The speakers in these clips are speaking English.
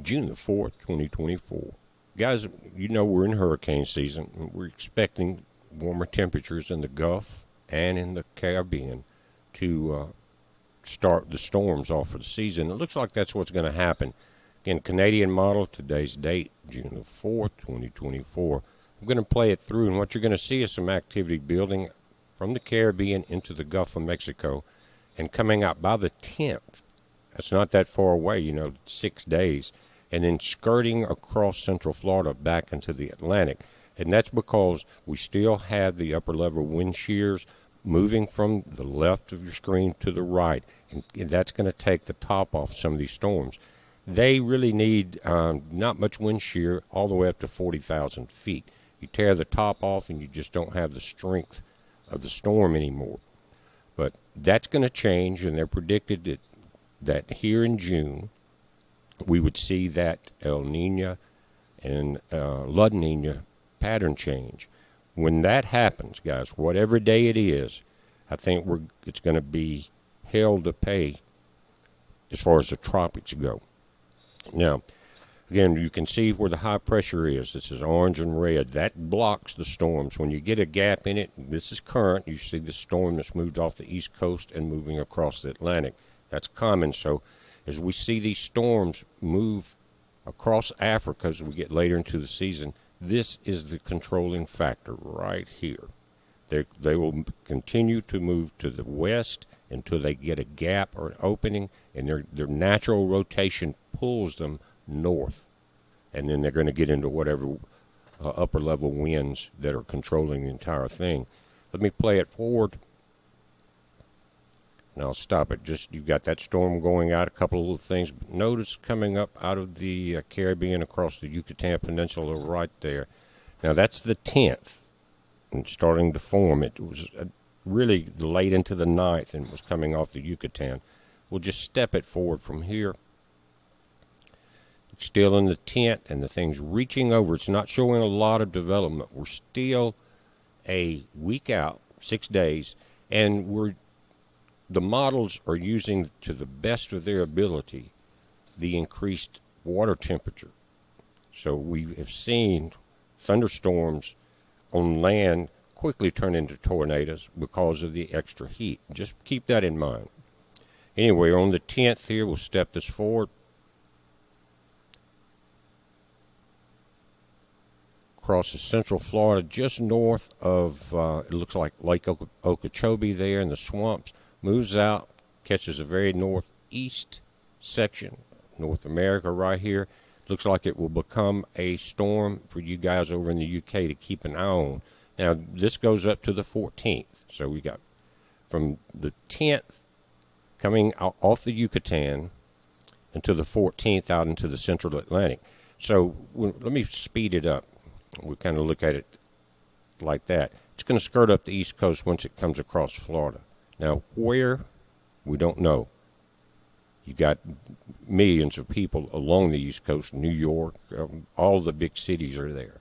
June the 4th, 2024. Guys, you know we're in hurricane season. We're expecting warmer temperatures in the Gulf and in the Caribbean to start the storms off for the season. It looks like that's what's going to happen. Again, Canadian model, today's date, June the 4th, 2024. I'm going to play it through, and what you're going to see is some activity building from the Caribbean into the Gulf of Mexico and coming out by the 10th. That's not that far away, 6 days, and then skirting across central Florida back into the Atlantic. And that's because we still have the upper level wind shears moving from the left of your screen to the right, and that's going to take the top off some of these storms. They really need not much wind shear all the way up to 40,000 feet. You tear the top off and you just don't have the strength of the storm anymore. But that's going to change, and they're predicted that here in June we would see that El Nino and La Nina pattern change. When that happens, guys, whatever day it is, I think it's going to be hell to pay as far as the tropics go. Now, again, you can see where the high pressure is. This is orange and red. That blocks the storms. When you get a gap in it, this is current. You see the storm that's moved off the East Coast and moving across the Atlantic. That's common. So as we see these storms move across Africa as we get later into the season, this is the controlling factor right here. They will continue to move to the west until they get a gap or an opening, and their natural rotation pulls them north. And then they're going to get into whatever upper level winds that are controlling the entire thing. Let me play it forward, and I'll stop it. Just you've got that storm going out, a couple of little things. Notice coming up out of the Caribbean across the Yucatan Peninsula right there. Now that's the 10th and starting to form. It was really late into the 9th and was coming off the Yucatan. We'll just step it forward from here. It's still in the 10th, and the thing's reaching over. It's not showing a lot of development. We're still a week out, 6 days, and the models are using to the best of their ability the increased water temperature. So we have seen thunderstorms on land quickly turn into tornadoes because of the extra heat. Just keep that in mind. Anyway, on the 10th here, we'll step this forward. Crosses central Florida, just north of, it looks like Lake Okeechobee there in the swamps, moves out, catches a very northeast section, North America right here. Looks like it will become a storm for you guys over in the UK to keep an eye on. Now, this goes up to the 14th. So we got from the 10th coming out off the Yucatan until the 14th out into the central Atlantic. So let me speed it up. We kind of look at it like that. It's going to skirt up the East Coast once it comes across Florida. Now, where? We don't know. You got millions of people along the East Coast, New York, all the big cities are there.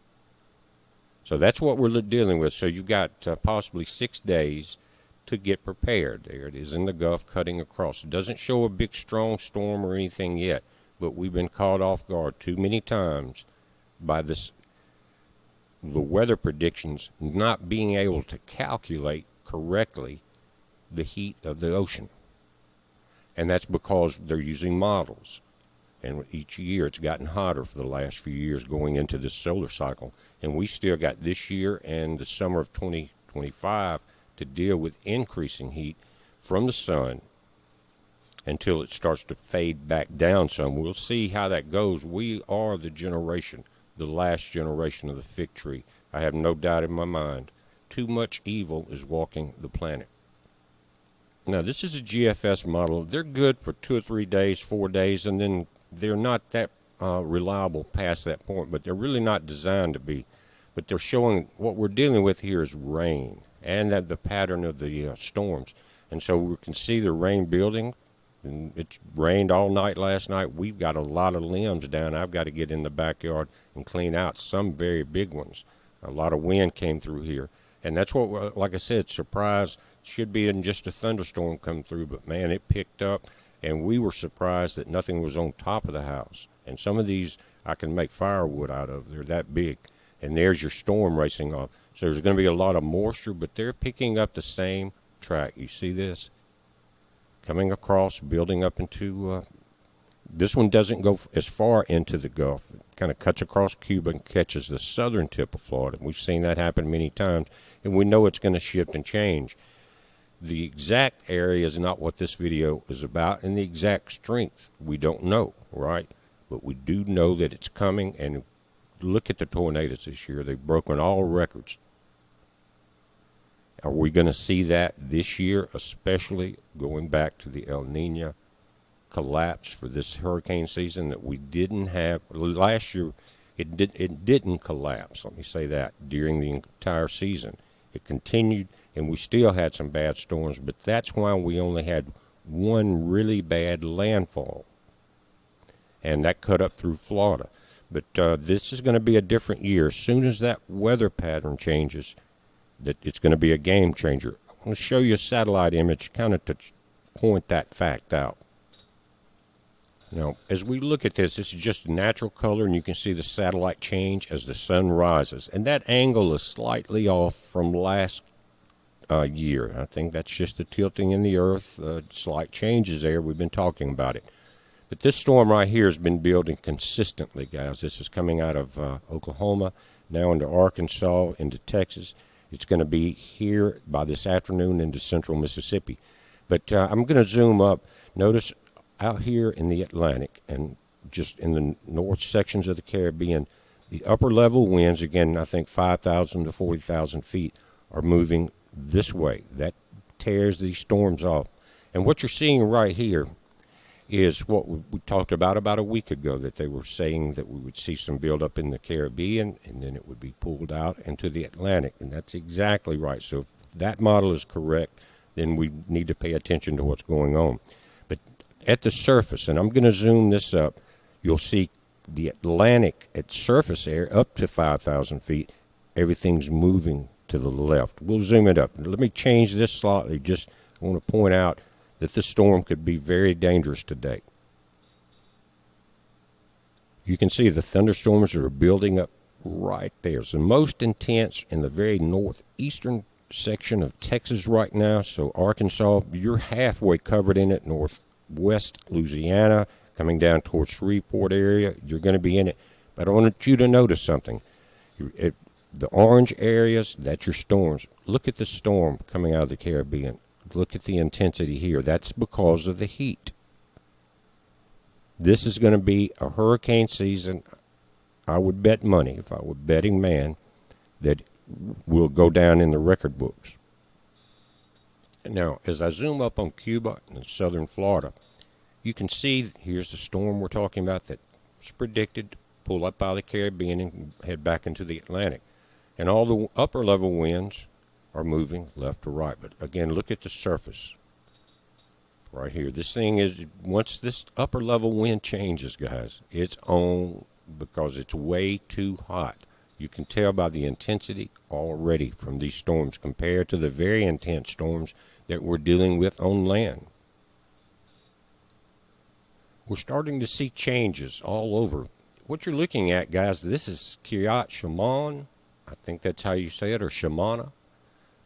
So that's what we're dealing with. So you've got possibly 6 days to get prepared. There it is in the Gulf cutting across. It doesn't show a big strong storm or anything yet, but we've been caught off guard too many times by the weather predictions not being able to calculate correctly the heat of the ocean. And that's because they're using models. And each year it's gotten hotter for the last few years going into this solar cycle. And we still got this year and the summer of 2025 to deal with increasing heat from the sun until it starts to fade back down some. We'll see how that goes. We are the generation, the last generation of the fig tree. I have no doubt in my mind. Too much evil is walking the planet. Now, this is a GFS model. They're good for 2 or 3 days, 4 days, and then they're not that reliable past that point, but they're really not designed to be. But they're showing what we're dealing with here is rain and that the pattern of the storms. And so we can see the rain building. And it's rained all night last night. We've got a lot of limbs down. I've got to get in the backyard and clean out some very big ones. A lot of wind came through here. And that's what, like I said, surprise should be in just a thunderstorm come through. But, man, it picked up. and we were surprised that nothing was on top of the house. And some of these I can make firewood out of. They're that big. And there's your storm racing off. So there's going to be a lot of moisture, but they're picking up the same track. You see this? Coming across, building up into, this one doesn't go as far into the Gulf. It kind of cuts across Cuba and catches the southern tip of Florida. We've seen that happen many times, and we know it's going to shift and change. The exact area is not what this video is about, and the exact strength we don't know, right? But we do know that it's coming, and look at the tornadoes this year. They've broken all records. Are we going to see that this year, especially going back to the El Nino collapse for this hurricane season that we didn't have last year? It didn't collapse, let me say that, during the entire season. It continued, and we still had some bad storms, but that's why we only had one really bad landfall, and that cut up through Florida. But this is going to be a different year. As soon as that weather pattern changes, that it's going to be a game changer. I'm going to show you a satellite image kind of to point that fact out. Now, as we look at this is just a natural color, and you can see the satellite change as the sun rises. And that angle is slightly off from last year. I think that's just the tilting in the earth, slight changes there. We've been talking about it. But this storm right here has been building consistently, guys. This is coming out of Oklahoma, now into Arkansas, into Texas. It's going to be here by this afternoon into central Mississippi. But I'm going to zoom up. Notice out here in the Atlantic and just in the north sections of the Caribbean, the upper level winds, again, I think 5,000 to 40,000 feet, are moving this way. That tears these storms off. And what you're seeing right here is what we talked about a week ago, that they were saying that we would see some buildup in the Caribbean, and then it would be pulled out into the Atlantic. And that's exactly right. So if that model is correct, then we need to pay attention to what's going on. But at the surface, and I'm going to zoom this up, you'll see the Atlantic at surface air up to 5,000 feet. Everything's moving to the left. We'll zoom it up. Let me change this slightly. Just want to point out that this storm could be very dangerous today. You can see the thunderstorms are building up right there. It's the most intense in the very northeastern section of Texas right now. So Arkansas, you're halfway covered in it. Northwest Louisiana, coming down towards Shreveport area, you're going to be in it. But I want you to notice something. The orange areas, that's your storms. Look at the storm coming out of the Caribbean. Look at the intensity here. That's because of the heat. This is going to be a hurricane season. I would bet money, if I were a betting man, that will go down in the record books. Now, as I zoom up on Cuba and southern Florida, you can see here's the storm we're talking about that was predicted to pull up out of the Caribbean and head back into the Atlantic. And all the upper level winds are moving left to right. But again, look at the surface right here. This thing is, once this upper level wind changes, guys, it's on because it's way too hot. You can tell by the intensity already from these storms compared to the very intense storms that we're dealing with on land. We're starting to see changes all over. What you're looking at, guys, this is Kiryat Shimon. I think that's how you say it, or Shimona.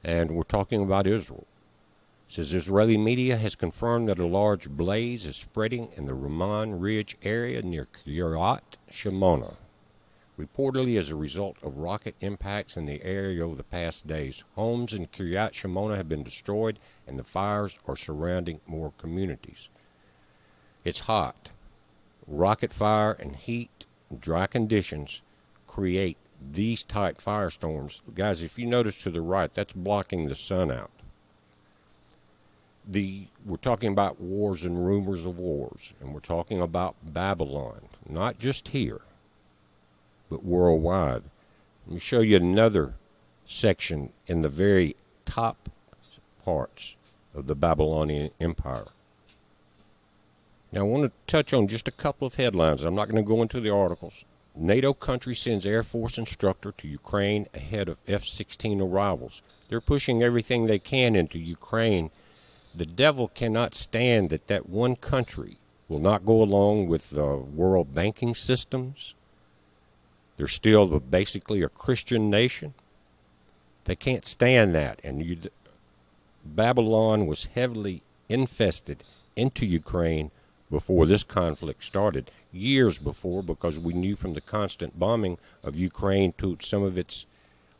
And we're talking about Israel. It says Israeli media has confirmed that a large blaze is spreading in the Ramon Ridge area near Kiryat Shimona, reportedly as a result of rocket impacts in the area over the past days. Homes in Kiryat Shimona have been destroyed, and the fires are surrounding more communities. It's hot. Rocket fire and heat, dry conditions create these type firestorms. Guys, if you notice to the right, that's blocking the sun out. We're talking about wars and rumors of wars, and we're talking about Babylon, not just here, but worldwide. Let me show you another section in the very top parts of the Babylonian Empire. Now, I want to touch on just a couple of headlines. I'm not going to go into the articles. NATO country sends Air Force instructor to Ukraine ahead of F-16 arrivals. They're pushing everything they can into Ukraine the devil cannot stand that one country will not go along with the world banking systems. They're still basically a Christian nation. They can't stand that. And Babylon was heavily infested into Ukraine before this conflict started, years before, because we knew from the constant bombing of Ukraine to some of its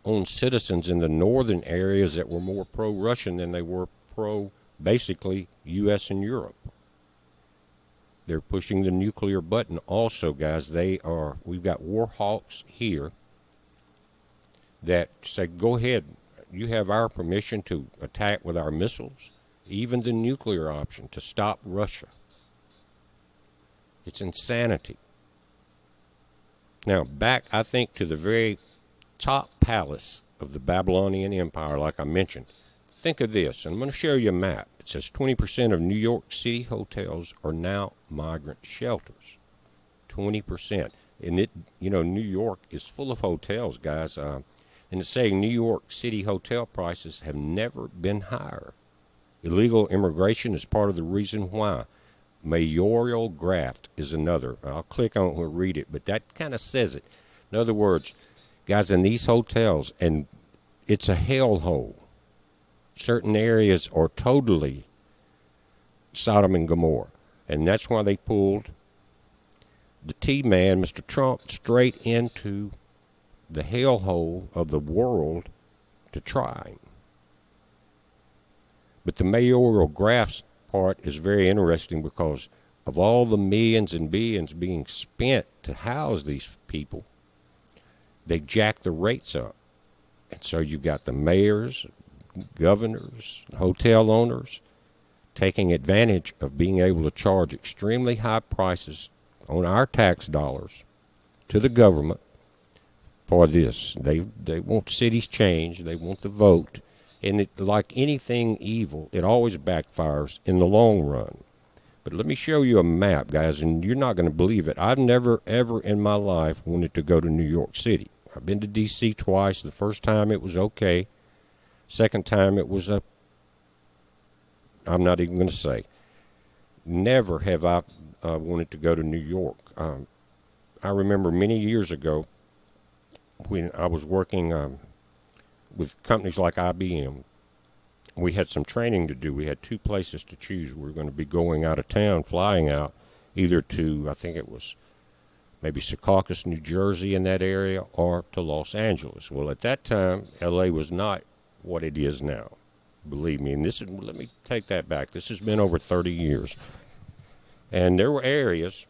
own citizens in the northern areas that were more pro-Russian than they were basically U.S. and Europe. They're pushing the nuclear button also, guys. We've got war hawks here that say, go ahead, you have our permission to attack with our missiles, even the nuclear option to stop Russia. It's insanity. Now, back, I think, to the very top palace of the Babylonian Empire, like I mentioned. Think of this, and I'm going to show you a map. It says 20% of New York City hotels are now migrant shelters. 20%. And New York is full of hotels, guys. And it's saying New York City hotel prices have never been higher. Illegal immigration is part of the reason why. Mayoral graft is another. I'll click on it and read it, but that kind of says it. In other words, guys, in these hotels, and it's a hellhole. Certain areas are totally Sodom and Gomorrah. And that's why they pulled the T-Man, Mr. Trump, straight into the hellhole of the world to try him. But the mayoral grafts part is very interesting because of all the millions and billions being spent to house these people, they jack the rates up. And so you got the mayors, governors, hotel owners taking advantage of being able to charge extremely high prices on our tax dollars to the government for this. They want cities changed. They want the vote. And like anything evil, it always backfires in the long run. But let me show you a map, guys, and you're not going to believe it. I've never, ever in my life wanted to go to New York City. I've been to D.C. twice. The first time it was okay. Second time it was I'm not even going to say. Never have I wanted to go to New York. I remember many years ago when I was working with companies like IBM, we had some training to do. We had two places to choose. We were going to be going out of town, flying out, either to, I think it was maybe Secaucus, New Jersey in that area, or to Los Angeles. Well, at that time, L.A. was not what it is now. Believe me. And let me take that back. This has been over 30 years. And there were areas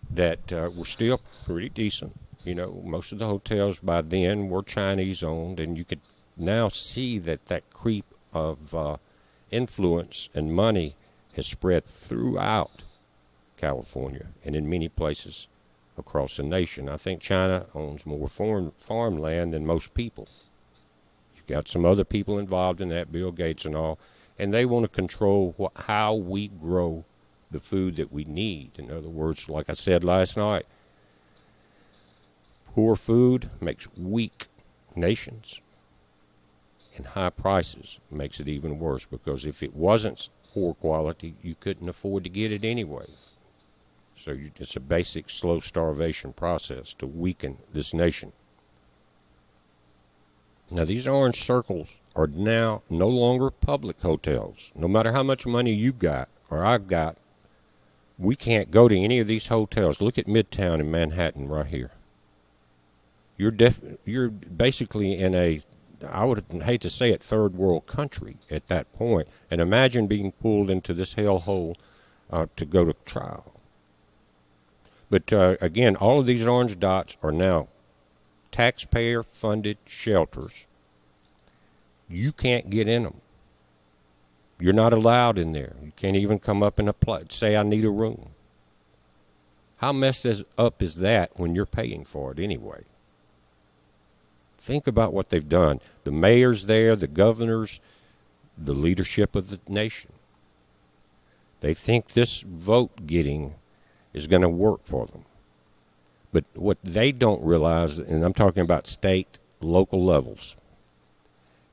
that were still pretty decent. Most of the hotels by then were Chinese owned, and you could now see that creep of influence and money has spread throughout California and in many places across the nation. I think China owns more farmland than most people. You've got some other people involved in that, Bill Gates and all, and they want to control how we grow the food that we need. In other words, like I said last night, poor food makes weak nations, and high prices makes it even worse, because if it wasn't poor quality, you couldn't afford to get it anyway. So it's a basic slow starvation process to weaken this nation. Now, these orange circles are now no longer public hotels. No matter how much money you got or I've got, we can't go to any of these hotels. Look at Midtown in Manhattan right here. You're basically in I would hate to say it, third world country at that point. And imagine being pulled into this hellhole to go to trial. But again, all of these orange dots are now taxpayer-funded shelters. You can't get in them. You're not allowed in there. You can't even come up and say, I need a room. How messed up is that when you're paying for it anyway? Think about what they've done. The mayors there, the governors, the leadership of the nation. They think this vote getting is going to work for them. But what they don't realize, and I'm talking about state, local levels,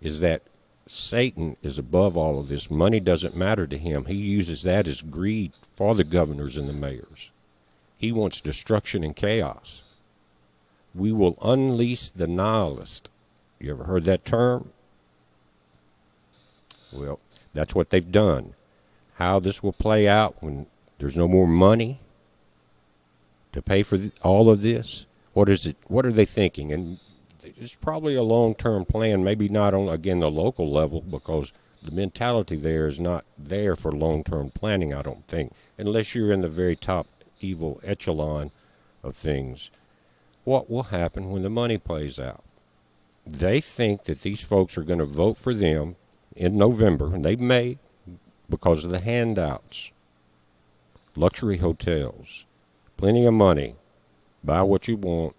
is that Satan is above all of this. Money doesn't matter to him. He uses that as greed for the governors and the mayors. He wants destruction and chaos. We will unleash the nihilist. You ever heard that term? Well, that's what they've done. How this will play out when there's no more money to pay for all of this. What is it? What are they thinking? And it's probably a long-term plan, maybe not on, again, the local level, because the mentality there is not there for long-term planning, I don't think, unless you're in the very top evil echelon of things. What will happen when the money plays out? They think that these folks are going to vote for them in November, and they may, because of the handouts, luxury hotels, plenty of money, buy what you want.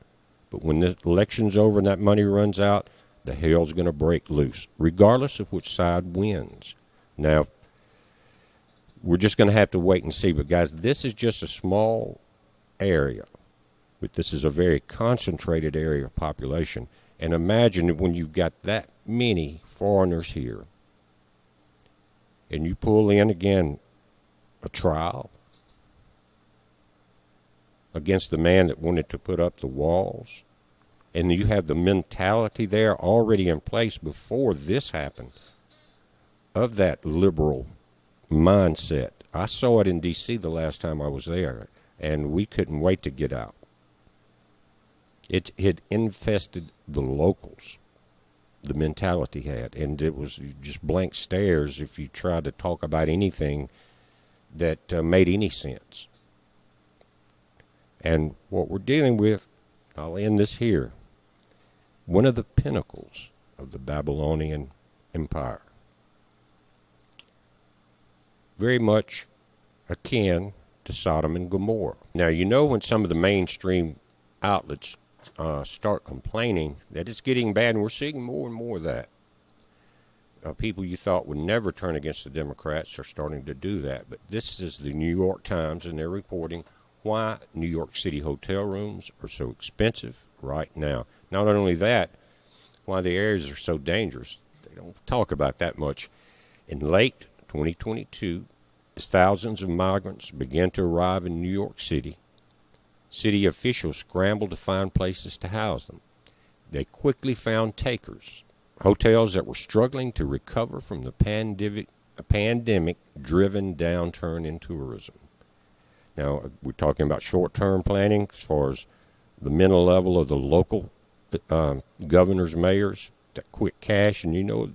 But when the election's over and that money runs out, the hell's going to break loose, regardless of which side wins. Now, we're just going to have to wait and see. But, guys, this is just a small area. But this is a very concentrated area of population. And imagine when you've got that many foreigners here, and you pull in, again, a trial against the man that wanted to put up the walls, and you have the mentality there already in place before this happened of that liberal mindset. I saw it in D.C. the last time I was there, and we couldn't wait to get out. It had infested the locals, the mentality had, and it was just blank stares if you tried to talk about anything that made any sense. And what we're dealing with, I'll end this here, one of the pinnacles of the Babylonian Empire. Very much akin to Sodom and Gomorrah. Now, you know when some of the mainstream outlets start complaining that it's getting bad, and we're seeing more and more of that. People you thought would never turn against the Democrats are starting to do that. But this is the New York Times, and they're reporting why New York City hotel rooms are so expensive right now. Not only that, why the areas are so dangerous. They don't talk about that much. In late 2022, as thousands of migrants began to arrive in New York City, city officials scrambled to find places to house them. They quickly found takers, hotels that were struggling to recover from the pandemic-driven downturn in tourism. Now, we're talking about short-term planning as far as the mental level of the local governors, mayors, that quick cash, and you know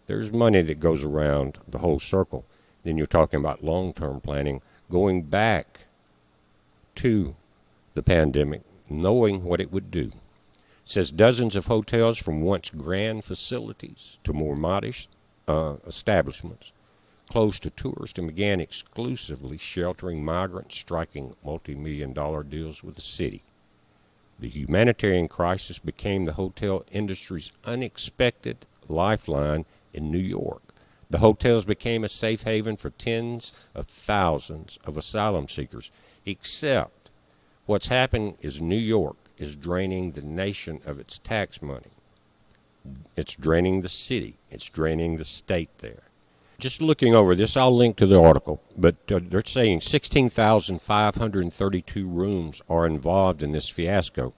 there's money that goes around the whole circle. Then you're talking about long-term planning, going back to the pandemic, knowing what it would do. It says dozens of hotels from once grand facilities to more modest establishments closed to tourists and began exclusively sheltering migrants, striking multi-million-dollar deals with the city. The humanitarian crisis became the hotel industry's unexpected lifeline in New York. The hotels became a safe haven for tens of thousands of asylum seekers, except what's happening is New York is draining the nation of its tax money. It's draining the city. It's draining the state there. Just looking over this, I'll link to the article, but they're saying 16,532 rooms are involved in this fiasco.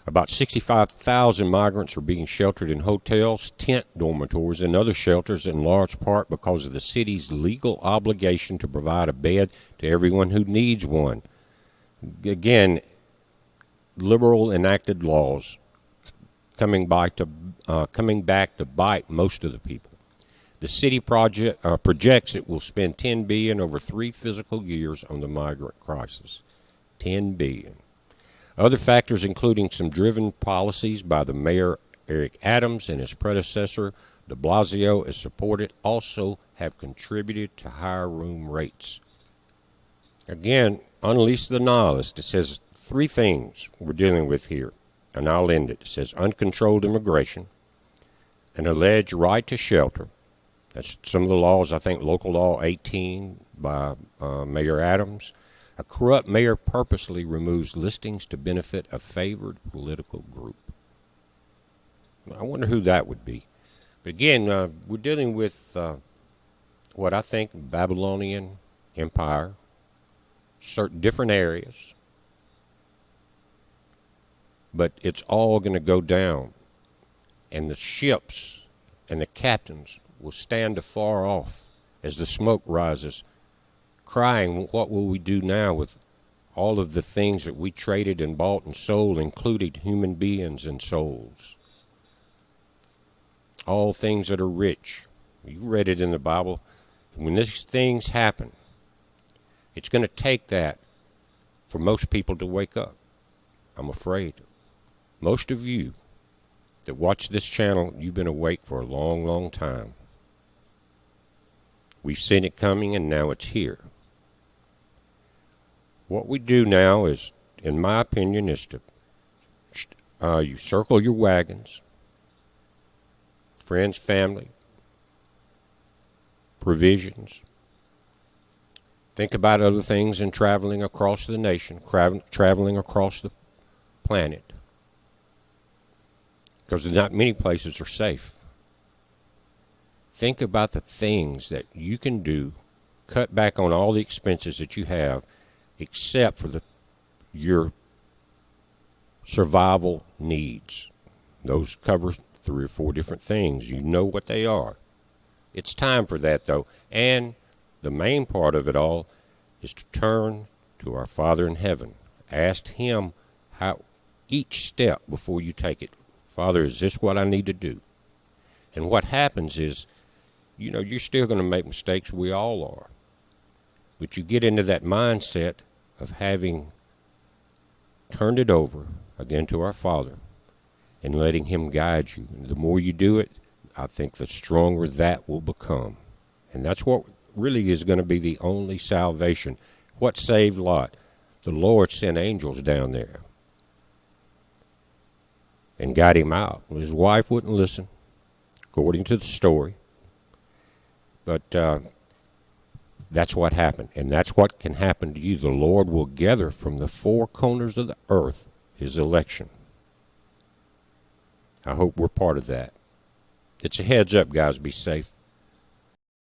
About 65,000 migrants are being sheltered in hotels, tent dormitories, and other shelters in large part because of the city's legal obligation to provide a bed to everyone who needs one. Again, liberal enacted laws coming back to bite most of the people. The city projects it will spend $10 billion over 3 fiscal years on the migrant crisis. $10 billion. Other factors, including some driven policies by the mayor Eric Adams and his predecessor de Blasio, as supported, also have contributed to higher room rates. Again, unleash the nihilist. It says 3 things we're dealing with here, and I'll end it. It says uncontrolled immigration, an alleged right to shelter. That's some of the laws, I think, Local Law 18 by Mayor Adams. A corrupt mayor purposely removes listings to benefit a favored political group. I wonder who that would be. But again, we're dealing with what I think Babylonian Empire, certain different areas, but it's all going to go down, and the ships and the captains will stand afar off as the smoke rises, crying, what will we do now with all of the things that we traded and bought and sold, including human beings and souls? All things that are rich. You've read it in the Bible. When these things happen, it's going to take that for most people to wake up. I'm afraid. Most of you that watch this channel, you've been awake for a long, long time. We've seen it coming, and now it's here. What we do now is, in my opinion, is to you circle your wagons, friends, family, provisions. Think about other things in traveling across the nation, traveling across the planet, because not many places are safe. Think about the things that you can do, cut back on all the expenses that you have, except for your survival needs. Those cover 3 or 4 different things. You know what they are. It's time for that, though. And the main part of it all is to turn to our Father in heaven. Ask Him how each step before you take it. Father, is this what I need to do? And what happens is, you're still going to make mistakes. We all are. But you get into that mindset of having turned it over again to our Father and letting Him guide you. And the more you do it, I think the stronger that will become. And that's what really is going to be the only salvation. What saved Lot? The Lord sent angels down there and got him out. His wife wouldn't listen, according to the story. But that's what happened, and that's what can happen to you. The Lord will gather from the 4 corners of the earth His election. I hope we're part of that. It's a heads up, guys. Be safe.